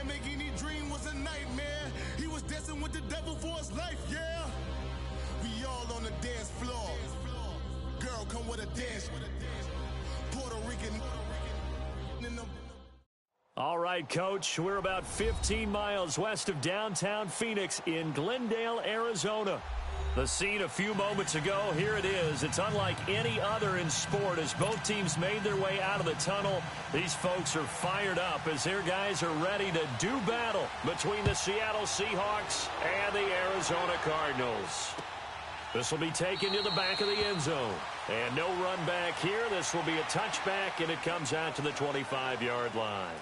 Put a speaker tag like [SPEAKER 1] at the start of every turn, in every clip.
[SPEAKER 1] man, making any dream was a nightmare. He was dancing with the devil for his life, yeah. We all on the dance floor. Girl, come with a dance. Puerto Rican.
[SPEAKER 2] All right, Coach, we're about 15 miles west of downtown Phoenix in Glendale, Arizona. The scene a few moments ago, here it is. It's unlike any other in sport as both teams made their way out of the tunnel. These folks are fired up as their guys are ready to do battle between the Seattle Seahawks and the Arizona Cardinals. This will be taken to the back of the end zone. And no run back here. This will be a touchback, and it comes out to the 25-yard line.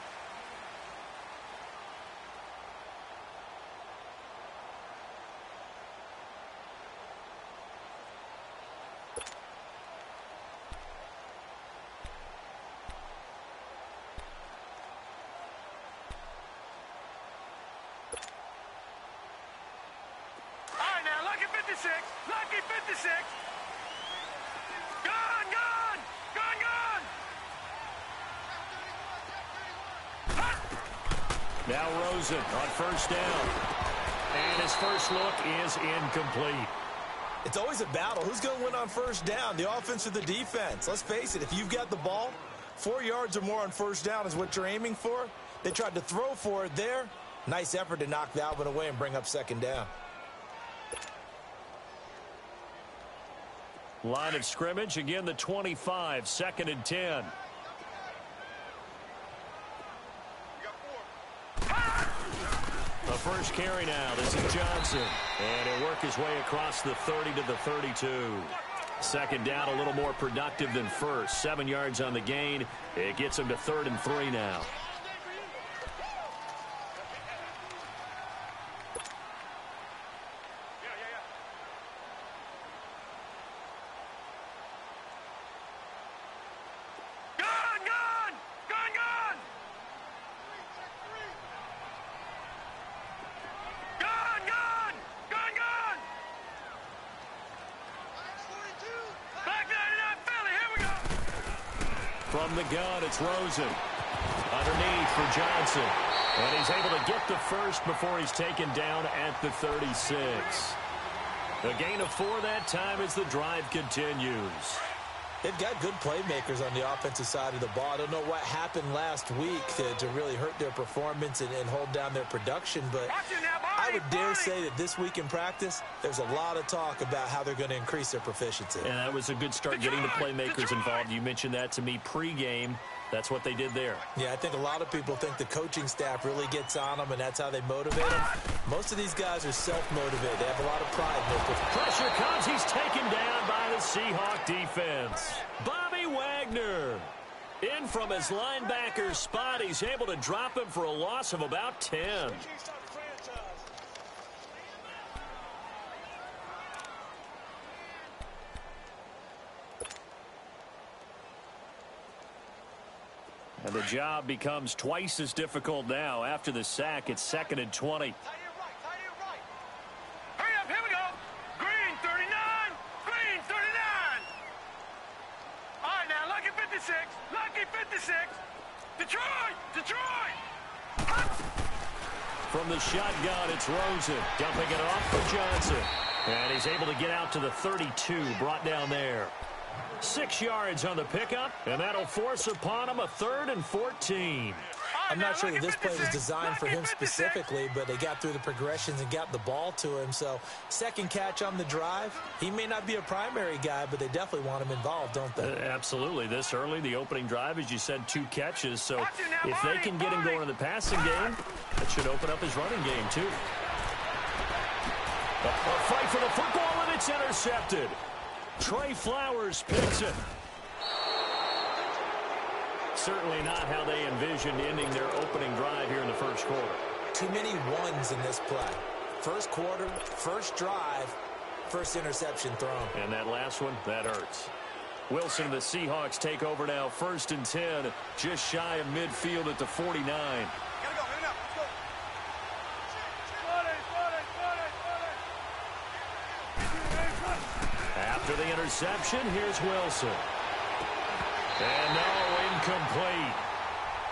[SPEAKER 3] Lucky 56. Gone.
[SPEAKER 2] Now Rosen on first down. And his first look is incomplete.
[SPEAKER 4] It's always a battle. Who's going to win on first down, the offense or the defense? Let's face it, if you've got the ball, 4 yards or more on first down is what you're aiming for. They tried to throw for it there. Nice effort to knock that one away and bring up second down.
[SPEAKER 2] Line of scrimmage, again the 25, 2nd and 10. The first carry now, this is Johnson. And he'll work his way across the 30 to the 32. Second down, a little more productive than first. 7 yards on the gain. It gets him to 3rd and 3 now. From the gun, it's Rosen. Underneath for Johnson. And he's able to get the first before he's taken down at the 36. A gain of 4 that time as the drive continues.
[SPEAKER 4] They've got good playmakers on the offensive side of the ball. I don't know what happened last week to really hurt their performance and hold down their production, but I would dare say that this week in practice, there's a lot of talk about how they're going to increase their proficiency.
[SPEAKER 2] And that was a good start getting the playmakers involved. You mentioned that to me pregame. That's what they did there.
[SPEAKER 4] Yeah, I think a lot of people think the coaching staff really gets on them, and that's how they motivate them. Most of these guys are self-motivated. They have a lot of pride in their performance.
[SPEAKER 2] Pressure comes. He's taken down by the Seahawk defense. Bobby Wagner in from his linebacker spot. He's able to drop him for a loss of about 10. And the job becomes twice as difficult now. After the sack, it's 2nd and 20.
[SPEAKER 3] Hurry up, here we go. Green, 39. Green, 39. All right, now, Lucky 56. Lucky 56. Detroit.
[SPEAKER 2] From the shotgun, it's Rosen. Dumping it off for Johnson. And he's able to get out to the 32, brought down there. 6 yards on the pickup, and that'll force upon him a 3rd and 14.
[SPEAKER 4] I'm not sure that this play was designed for him specifically, but they got through the progressions and got the ball to him. So, second catch on the drive. He may not be a primary guy, but they definitely want him involved, don't they?
[SPEAKER 2] Absolutely. This early, the opening drive, as you said, 2 catches. So, if they can get him going in the passing game, that should open up his running game, too. A fight for the football, and it's intercepted. Trey Flowers picks it. Certainly not how they envisioned ending their opening drive here in the first quarter.
[SPEAKER 4] Too many ones in this play. First quarter, first drive, first interception thrown.
[SPEAKER 2] And that last one, that hurts. Wilson and the Seahawks take over now, 1st and 10, just shy of midfield at the 49. After the interception, here's Wilson. And no, incomplete.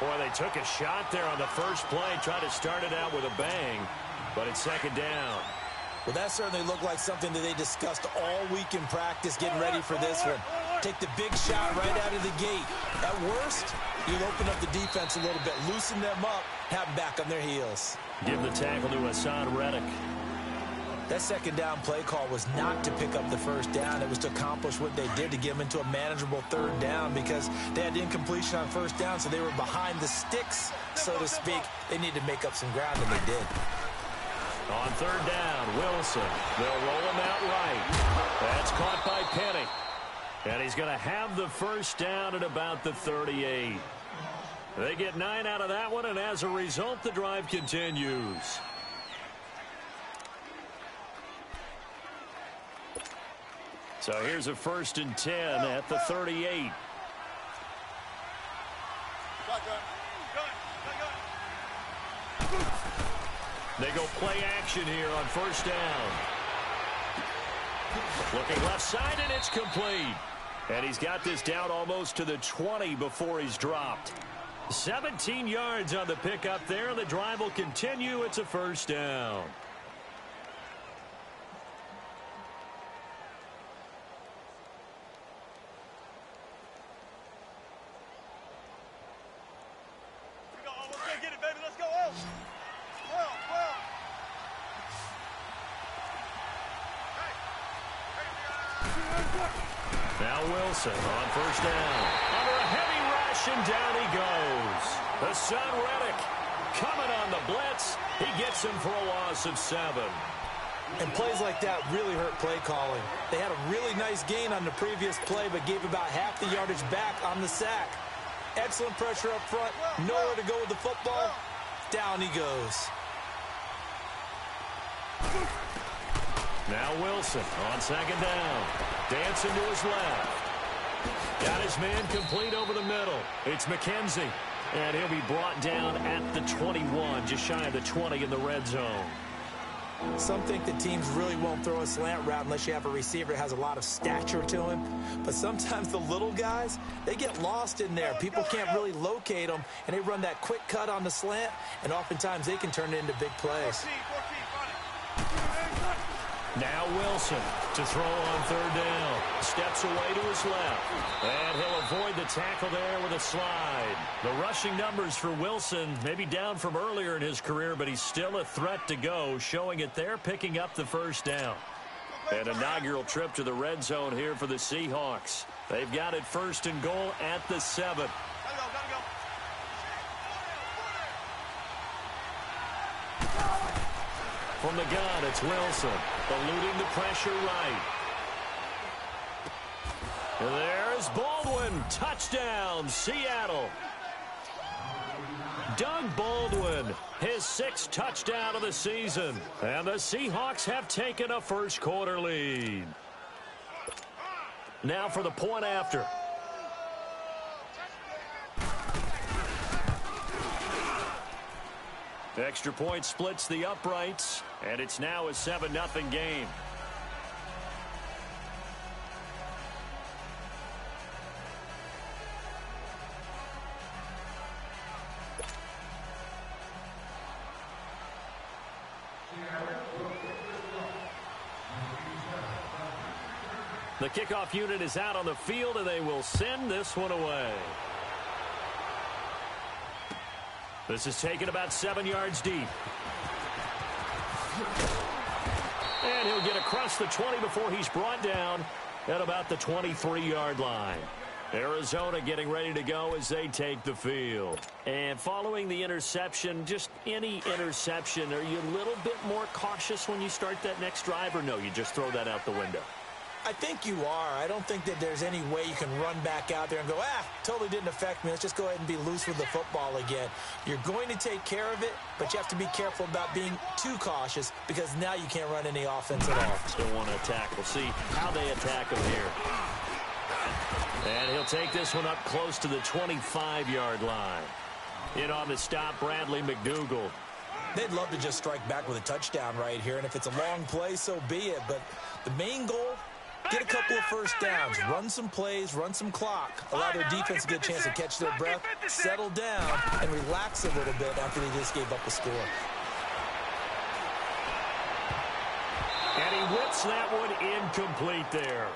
[SPEAKER 2] Boy, they took a shot there on the first play, tried to start it out with a bang, but it's second down.
[SPEAKER 4] Well, that certainly looked like something that they discussed all week in practice, getting ready for this one. Take the big shot right out of the gate. At worst, you'll open up the defense a little bit, loosen them up, have them back on their heels.
[SPEAKER 2] Give the tackle to Hassan Reddick.
[SPEAKER 4] That second down play call was not to pick up the first down. It was to accomplish what they did, to get them into a manageable third down, because they had incompletion on first down, so they were behind the sticks, so to speak. They needed to make up some ground, and they did.
[SPEAKER 2] On third down, Wilson. They'll roll him out right. That's caught by Penny. And he's going to have the first down at about the 38. They get 9 out of that one, and as a result, the drive continues. So here's a 1st and 10 at the 38. They go play action here on first down. Looking left side, and it's complete. And he's got this down almost to the 20 before he's dropped. 17 yards on the pickup there. The drive will continue. It's a first down. Now Wilson on first down. Under a heavy rush, and down he goes. Hassan Reddick coming on the blitz. He gets him for a loss of 7.
[SPEAKER 4] And plays like that really hurt play calling. They had a really nice gain on the previous play, but gave about half the yardage back on the sack. Excellent pressure up front. Nowhere to go with the football. Down he goes.
[SPEAKER 2] Now Wilson on second down. Dancing to his left. Got his man complete over the middle. It's McKenzie. And he'll be brought down at the 21, just shy of the 20 in the red zone.
[SPEAKER 4] Some think that teams really won't throw a slant route unless you have a receiver that has a lot of stature to him. But sometimes the little guys, they get lost in there. People can't really locate them, and they run that quick cut on the slant, and oftentimes they can turn it into big plays.
[SPEAKER 2] Now Wilson to throw on third down. Steps away to his left. And he'll avoid the tackle there with a slide. The rushing numbers for Wilson maybe down from earlier in his career, but he's still a threat to go, showing it there, picking up the first down. An inaugural trip to the red zone here for the Seahawks. They've got it 1st and goal at the 7. From the gun, it's Wilson, eluding the pressure right. There's Baldwin. Touchdown, Seattle. Doug Baldwin, his 6th touchdown of the season. And the Seahawks have taken a first-quarter lead. Now for the point after. Extra point splits the uprights, and it's now a 7-0 game. The kickoff unit is out on the field, and they will send this one away. This is taken about 7 yards deep. And he'll get across the 20 before he's brought down at about the 23-yard line. Arizona getting ready to go as they take the field. And following the interception, just any interception, are you a little bit more cautious when you start that next drive, or no, you just throw that out the window?
[SPEAKER 4] I think you are. I don't think that there's any way you can run back out there and go, totally didn't affect me. Let's just go ahead and be loose with the football again. You're going to take care of it, but you have to be careful about being too cautious, because now you can't run any offense at all.
[SPEAKER 2] Still want to attack. We'll see how they attack him here. And he'll take this one up close to the 25-yard line. In on the stop, Bradley McDougald.
[SPEAKER 4] They'd love to just strike back with a touchdown right here, and if it's a long play, so be it. But the main goal get a couple of first downs, run some plays, run some clock, allow their defense to get a chance to catch their breath, settle down, and relax a little bit after they just gave up a score.
[SPEAKER 2] And he whips that one incomplete there.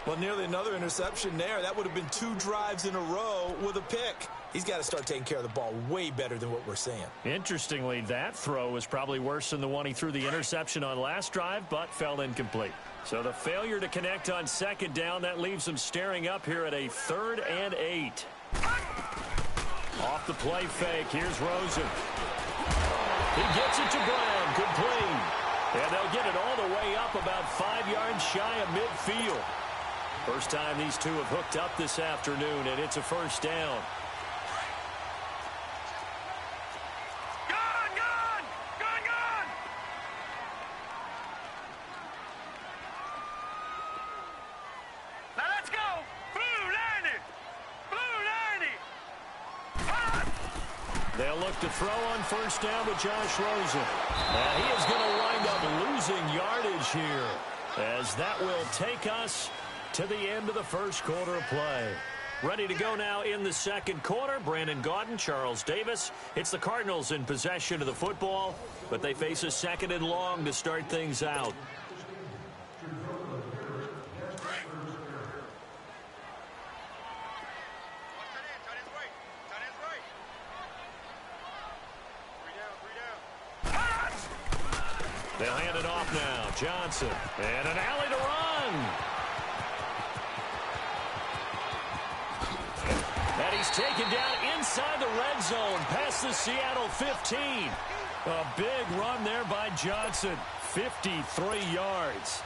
[SPEAKER 4] Well, nearly another interception there. That would have been 2 drives in a row with a pick. He's got to start taking care of the ball way better than what we're seeing.
[SPEAKER 2] Interestingly, that throw was probably worse than the one he threw the interception on last drive, but fell incomplete. So the failure to connect on second down, that leaves them staring up here at a 3rd and 8. Off the play fake, here's Rosen. He gets it to Brown, complete. And they'll get it all the way up about 5 yards shy of midfield. First time these two have hooked up this afternoon, and it's a first down.
[SPEAKER 3] Now let's go. Blue 90.
[SPEAKER 2] They'll look to throw on first down with Josh Rosen. And he is going to wind up losing yardage here, as that will take us to the end of the first quarter of play. Ready to go now in the second quarter. Brandon Gaudin, Charles Davis. It's the Cardinals in possession of the football, but they face a 2nd and long to start things out. They'll hand it off now. Johnson. And an alley to run. And he's taken down inside the red zone past the Seattle 15. A big run there by Johnson. 53 yards.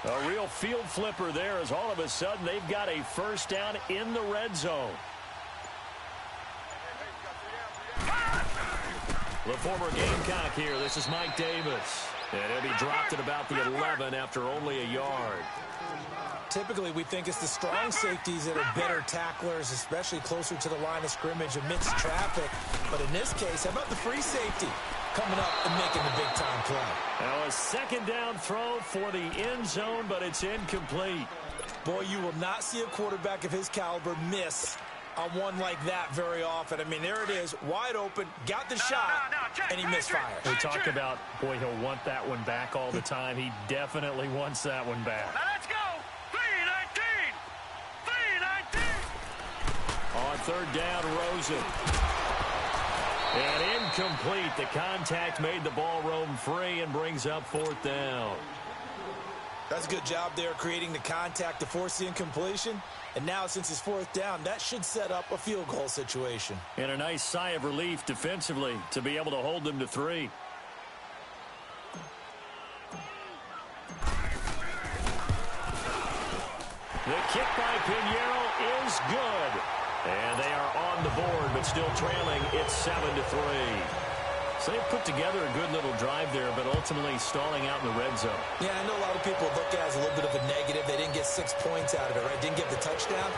[SPEAKER 2] A real field flipper there, as all of a sudden they've got a first down in the red zone. The former Gamecock here. This is Mike Davis. And he'll be dropped at about the 11 after only a yard.
[SPEAKER 4] Typically, we think it's the strong safeties that are better tacklers, especially closer to the line of scrimmage amidst traffic. But in this case, how about the free safety coming up and making the big-time play?
[SPEAKER 2] Now a second down throw for the end zone, but it's incomplete.
[SPEAKER 4] Boy, you will not see a quarterback of his caliber miss on one like that very often. I mean, there it is, wide open, got the shot, and he misfires.
[SPEAKER 2] We talk about, boy, he'll want that one back all the time. He definitely wants that one back.
[SPEAKER 3] Now let's go. 319. 319.
[SPEAKER 2] On third down, Rosen. And incomplete. The contact made the ball roam free and brings up 4th down.
[SPEAKER 4] That's a good job there creating the contact to force the incompletion. And now, since it's 4th down, that should set up a field goal situation.
[SPEAKER 2] And a nice sigh of relief defensively to be able to hold them to 3. The kick by Pinheiro is good. And they are on the board, but still trailing. It's 7-3. So they've put together a good little drive there, but ultimately stalling out in the red zone.
[SPEAKER 4] Yeah, I know a lot of people look at it as a little bit of a negative. They didn't get 6 points out of it, right? Didn't get the touchdown.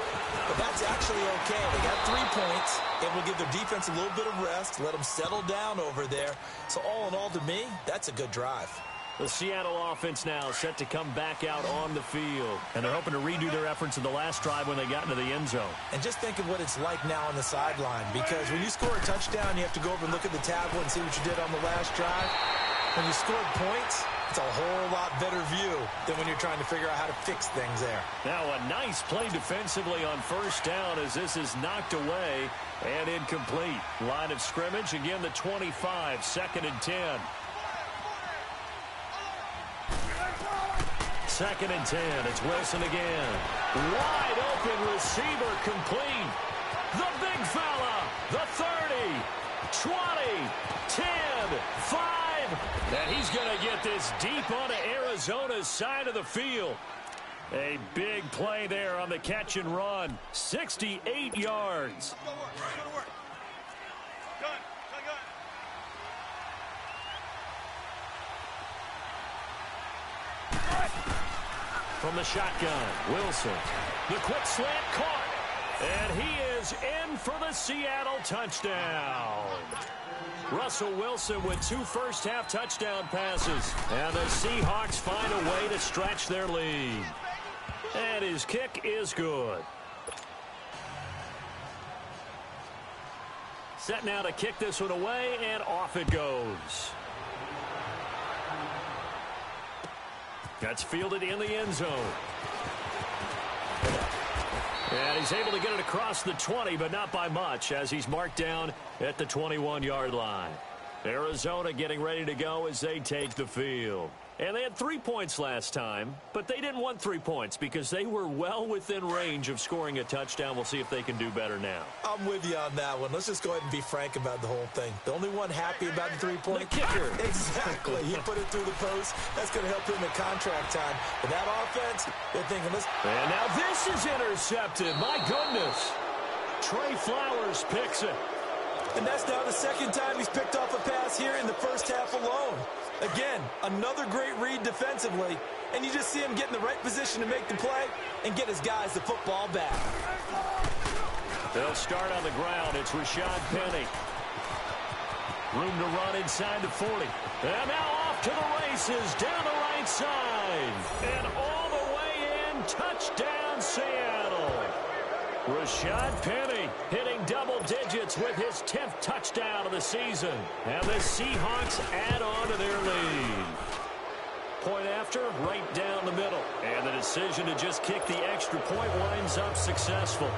[SPEAKER 4] But that's actually okay. They got 3 points. It will give their defense a little bit of rest, let them settle down over there. So all in all, to me, that's a good drive.
[SPEAKER 2] The Seattle offense now set to come back out on the field. And they're hoping to redo their efforts in the last drive when they got into the end zone.
[SPEAKER 4] And just think of what it's like now on the sideline. Because when you score a touchdown, you have to go over and look at the tablet and see what you did on the last drive. When you scored points, it's a whole lot better view than when you're trying to figure out how to fix things there.
[SPEAKER 2] Now a nice play defensively on first down as this is knocked away and incomplete. Line of scrimmage, again the 25, 2nd and 10. 2nd and 10. It's Wilson again. Wide open receiver complete. The big fella. The 30, 20, 10, 5. And he's going to get this deep onto Arizona's side of the field. A big play there on the catch and run. 68 yards. from the shotgun. Wilson. The quick slant caught. And he is in for the Seattle touchdown. Russell Wilson with 2 first-half touchdown passes. And the Seahawks find a way to stretch their lead. And his kick is good. Set now to kick this one away, and off it goes. That's fielded in the end zone. And he's able to get it across the 20, but not by much, as he's marked down at the 21-yard line. Arizona getting ready to go as they take the field. And they had 3 points last time, but they didn't want 3 points because they were well within range of scoring a touchdown. We'll see if they can do better now.
[SPEAKER 4] I'm with you on that one. Let's just go ahead and be frank about the whole thing. The only one happy about the 3-point
[SPEAKER 2] kicker.
[SPEAKER 4] Exactly. He put it through the post. That's going to help him at contract time. But that offense, they're thinking, let's...
[SPEAKER 2] And now this is intercepted. My goodness. Trey Flowers picks it.
[SPEAKER 4] And that's now the second time he's picked off a pass here in the first half alone. Again, another great read defensively, and you just see him get in the right position to make the play and get his guys the football back.
[SPEAKER 2] They'll start on the ground. It's Rashad Penny. Room to run inside the 40. And now off to the races down the right side. And all the way in, touchdown Seattle. Rashad Penny hitting double digits with his 10th touchdown of the season. And the Seahawks add on to their lead. Point after, right down the middle. And the decision to just kick the extra point winds up successful.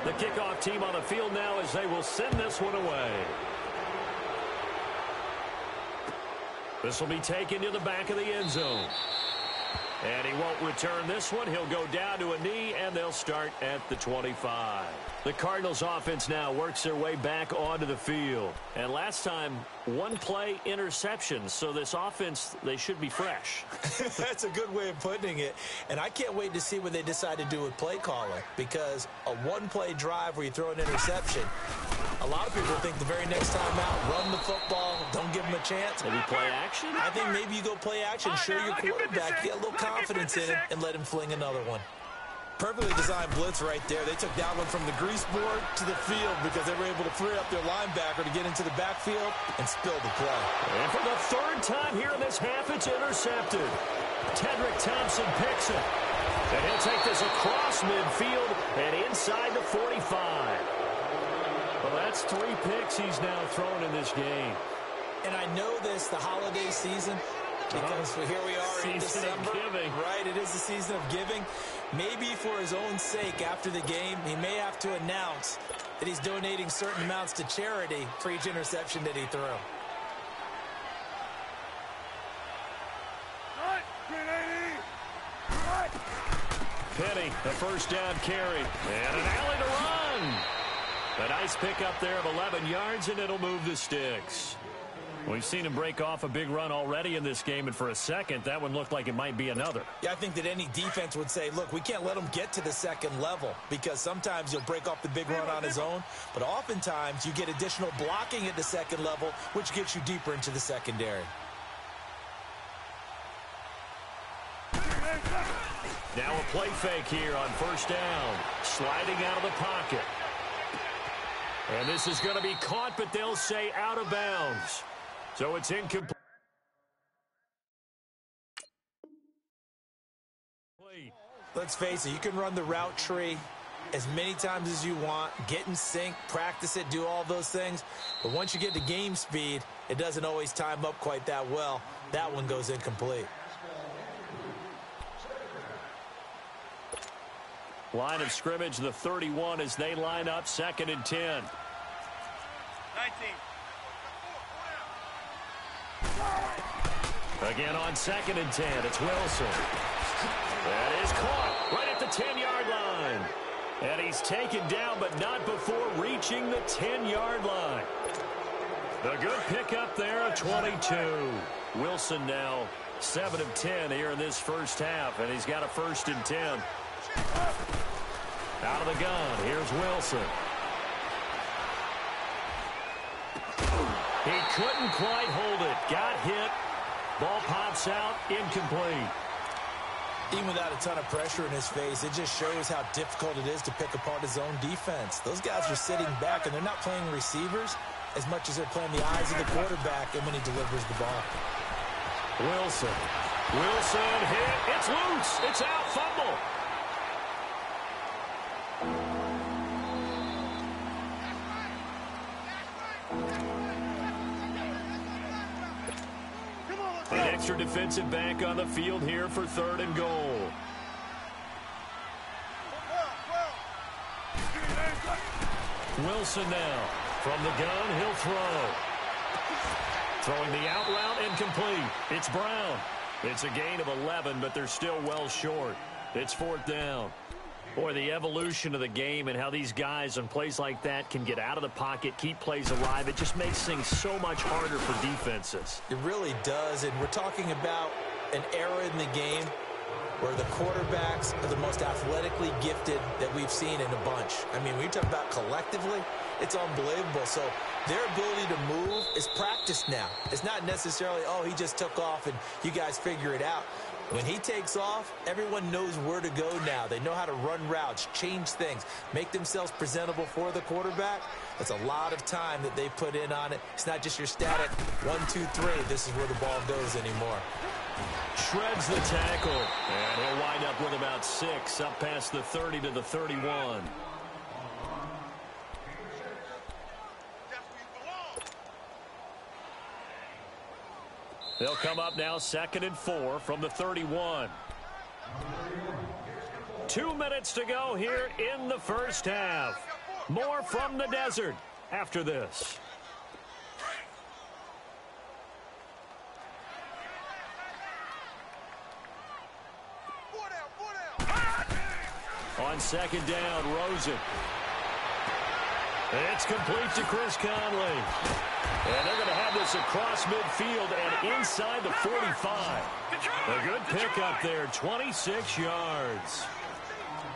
[SPEAKER 2] The kickoff team on the field now as they will send this one away. This will be taken to the back of the end zone. And he won't return this one. He'll go down to a knee, and they'll start at the 25. The Cardinals offense now works their way back onto the field. And last time, 1-play interception. So this offense, they should be fresh.
[SPEAKER 4] That's a good way of putting it. And I can't wait to see what they decide to do with play calling. Because a 1-play drive where you throw an interception, a lot of people think the very next time out, run the football, don't give them a chance.
[SPEAKER 2] Maybe play action?
[SPEAKER 4] I think maybe you go play action, show your quarterback, get a little confidence in it, and let him fling another one. Perfectly designed blitz right there. They took that one from the grease board to the field because they were able to free up their linebacker to get into the backfield and spill the play.
[SPEAKER 2] And for the 3rd time here in this half, it's intercepted. Tedrick Thompson picks it. And he'll take this across midfield and inside the 45. Well, that's 3 picks he's now thrown in this game.
[SPEAKER 4] And I know this, the holiday season, because here we are in December. Right, it is the season of giving. Maybe for his own sake, after the game, he may have to announce that he's donating certain amounts to charity for each interception that he threw.
[SPEAKER 2] Penny, the first down carry. And an alley to run. A nice pickup there of 11 yards, and it'll move the sticks. We've seen him break off a big run already in this game, and for a second, that one looked like it might be another.
[SPEAKER 4] Yeah, I think that any defense would say, look, we can't let him get to the second level because sometimes he'll break off the big run on his own, but oftentimes you get additional blocking at the second level, which gets you deeper into the secondary.
[SPEAKER 2] Now a play fake here on first down. Sliding out of the pocket. And this is going to be caught, but they'll say out of bounds. So it's incomplete.
[SPEAKER 4] Let's face it, you can run the route tree as many times as you want, get in sync, practice it, do all those things. But once you get to game speed, it doesn't always time up quite that well. That one goes incomplete.
[SPEAKER 2] Line of scrimmage, the 31 as they line up, 2nd and 10.
[SPEAKER 3] 19.
[SPEAKER 2] Again on 2nd and 10, it's Wilson. That is caught right at the 10-yard line. And he's taken down, but not before reaching the 10-yard line. The good pickup there, a 22. Wilson now 7 of 10 here in this first half, and he's got a 1st and 10. Out of the gun, here's Wilson. He couldn't quite hold it. Got hit. Ball pops out, incomplete.
[SPEAKER 4] Even without a ton of pressure in his face, it just shows how difficult it is to pick apart his own defense. Those guys are sitting back, and they're not playing receivers as much as they're playing the eyes of the quarterback and when he delivers the ball.
[SPEAKER 2] Wilson hit. It's loose. It's out. Fumble. An extra defensive back on the field here for 3rd and goal. Wilson now. From the gun, he'll throw. Throwing the out route and complete. It's Brown. It's a gain of 11, but they're still well short. It's 4th down. Boy, the evolution of the game and how these guys on plays like that can get out of the pocket, keep plays alive, it just makes things so much harder for defenses.
[SPEAKER 4] It really does, and we're talking about an era in the game where the quarterbacks are the most athletically gifted that we've seen in a bunch. I mean, when you talk about collectively, it's unbelievable. So their ability to move is practiced now. It's not necessarily, oh, he just took off and you guys figure it out. When he takes off, everyone knows where to go now. They know how to run routes, change things, make themselves presentable for the quarterback. That's a lot of time that they put in on it. It's not just your static 1, 2, 3. This is where the ball goes anymore.
[SPEAKER 2] Shreds the tackle, and he'll wind up with about 6, up past the 30 to the 31. They'll come up now 2nd and 4 from the 31. 2 minutes to go here in the first half. More from the desert after this. On 2nd down, Rosen. It's complete to Chris Conley. And they're going to have this across midfield and inside the 45. A good pickup there, 26 yards.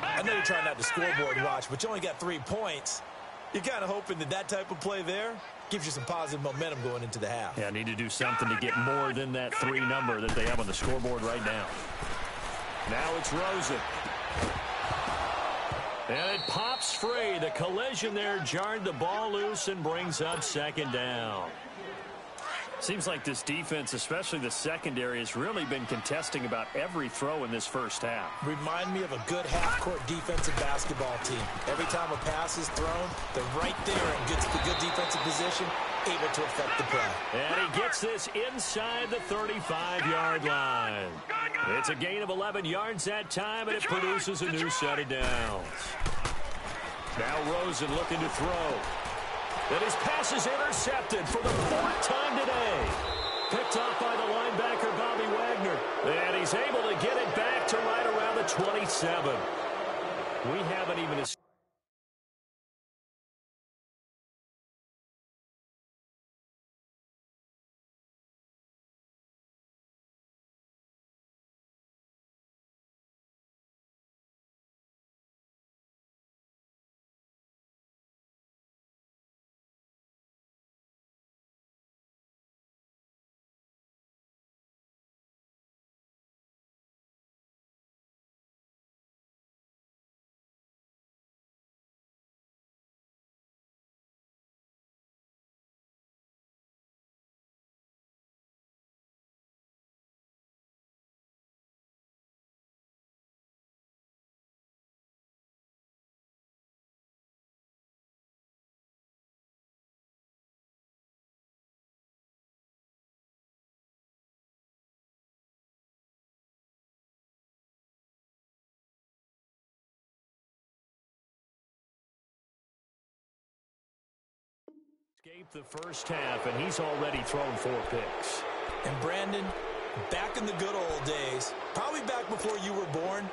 [SPEAKER 4] I know you're trying not to scoreboard watch, but you only got 3 points. You're kind of hoping that that type of play there gives you some positive momentum going into the half.
[SPEAKER 2] Yeah, need to do something to get more than that 3 number that they have on the scoreboard right now. Now it's Rosen. And it pops free. The collision there jarred the ball loose and brings up 2nd down. Seems like this defense, especially the secondary, has really been contesting about every throw in this first half.
[SPEAKER 4] Remind me of a good half-court defensive basketball team. Every time a pass is thrown, they're right there in good defensive position, able to affect the play.
[SPEAKER 2] And he gets this inside the 35-yard line. It's a gain of 11 yards that time, and it produces a new set of downs. Now Rosen looking to throw. And his pass is intercepted for the 4th time today. Picked off by the linebacker, Bobby Wagner. And he's able to get it back to right around the 27. We haven't even... Escaped the first half, and he's already thrown 4 picks.
[SPEAKER 4] And Brandon, back in the good old days, probably back before you were born,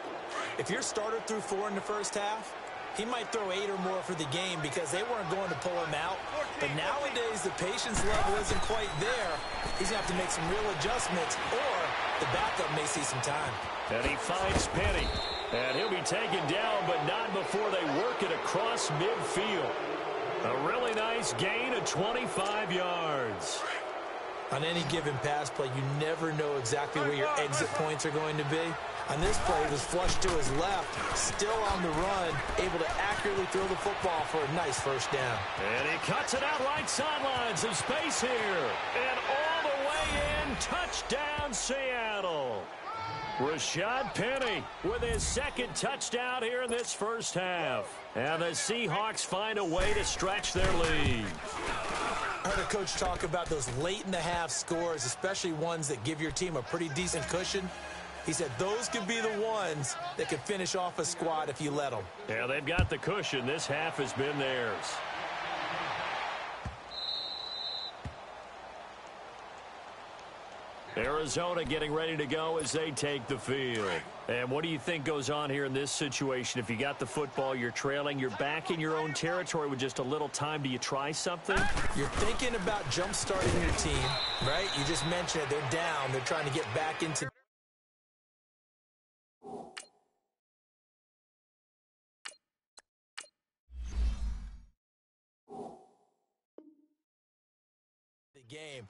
[SPEAKER 4] if your starter threw 4 in the first half, he might throw 8 or more for the game because they weren't going to pull him out. But nowadays, the patience level isn't quite there. He's going to have to make some real adjustments, or the backup may see some time.
[SPEAKER 2] And he finds Penny. And he'll be taken down, but not before they work it across midfield. A really nice gain of 25 yards.
[SPEAKER 4] On any given pass play, you never know exactly where your exit points are going to be. On this play, he was flushed to his left, still on the run, able to accurately throw the football for a nice first down.
[SPEAKER 2] And he cuts it out right sideline. Some space here. And all the way in, touchdown Seattle. Rashad Penny with his second touchdown here in this first half. And the Seahawks find a way to stretch their lead.
[SPEAKER 4] I heard a coach talk about those late-in-the-half scores, especially ones that give your team a pretty decent cushion. He said those could be the ones that could finish off a squad if you let them.
[SPEAKER 2] Yeah, they've got the cushion. This half has been theirs. Arizona getting ready to go as they take the field. And what do you think goes on here in this situation? If you got the football, you're trailing, you're back in your own territory with just a little time. Do you try something?
[SPEAKER 4] You're thinking about jump-starting your team, right? You just mentioned it. They're down. They're trying to get back into the game.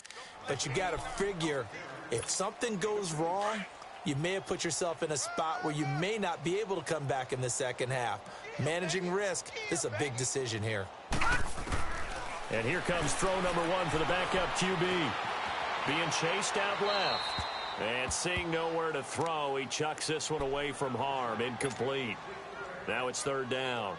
[SPEAKER 4] But you got to figure, if something goes wrong, you may have put yourself in a spot where you may not be able to come back in the second half. Managing risk is a big decision here.
[SPEAKER 2] And here comes throw number one for the backup QB. Being chased out left. And seeing nowhere to throw, he chucks this one away from harm. Incomplete. Now it's third down.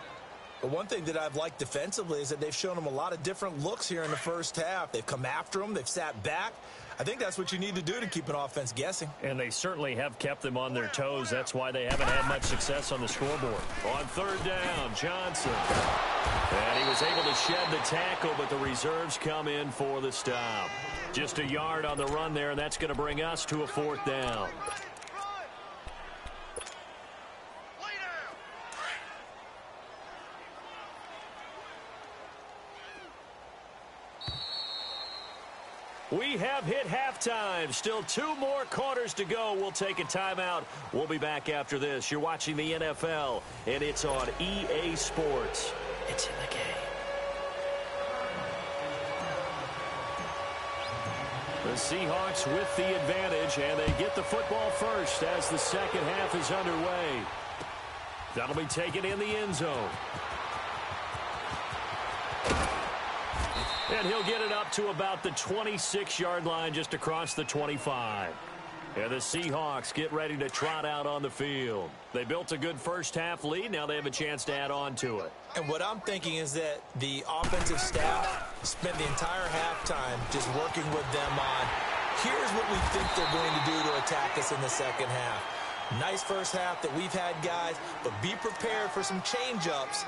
[SPEAKER 4] But one thing that I've liked defensively is that they've shown them a lot of different looks here in the first half. They've come after them. They've sat back. I think that's what you need to do to keep an offense guessing.
[SPEAKER 2] And they certainly have kept them on their toes. That's why they haven't had much success on the scoreboard. On third down, Johnson. And he was able to shed the tackle, but the reserves come in for the stop. Just a yard on the run there, and that's going to bring us to a fourth down. We have hit halftime. Still 2 more quarters to go. We'll take a timeout. We'll be back after this. You're watching the NFL, and it's on EA Sports. It's in the game. The Seahawks with the advantage, and they get the football first as the second half is underway. That'll be taken in the end zone. And he'll get it up to about the 26-yard line, just across the 25. And the Seahawks get ready to trot out on the field. They built a good first-half lead. Now they have a chance to add on to it.
[SPEAKER 4] And what I'm thinking is that the offensive staff spent the entire halftime just working with them on, here's what we think they're going to do to attack us in the second half. Nice first half that we've had, guys, but be prepared for some change-ups